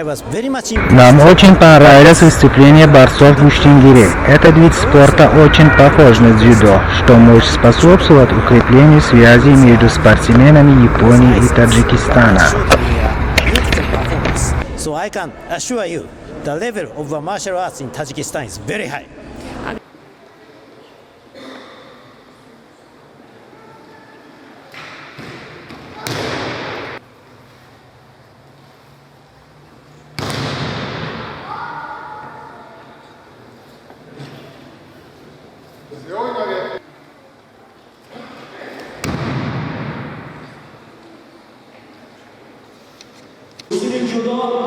Нам очень понравилось выступление борцов в Уштингире. Этот вид спорта очень похож на дзюдо, что может способствовать укреплению связей между спортсменами Японии и Таджикистана. So I can assure you, the level of martial arts in Tajikistan is very high. Judo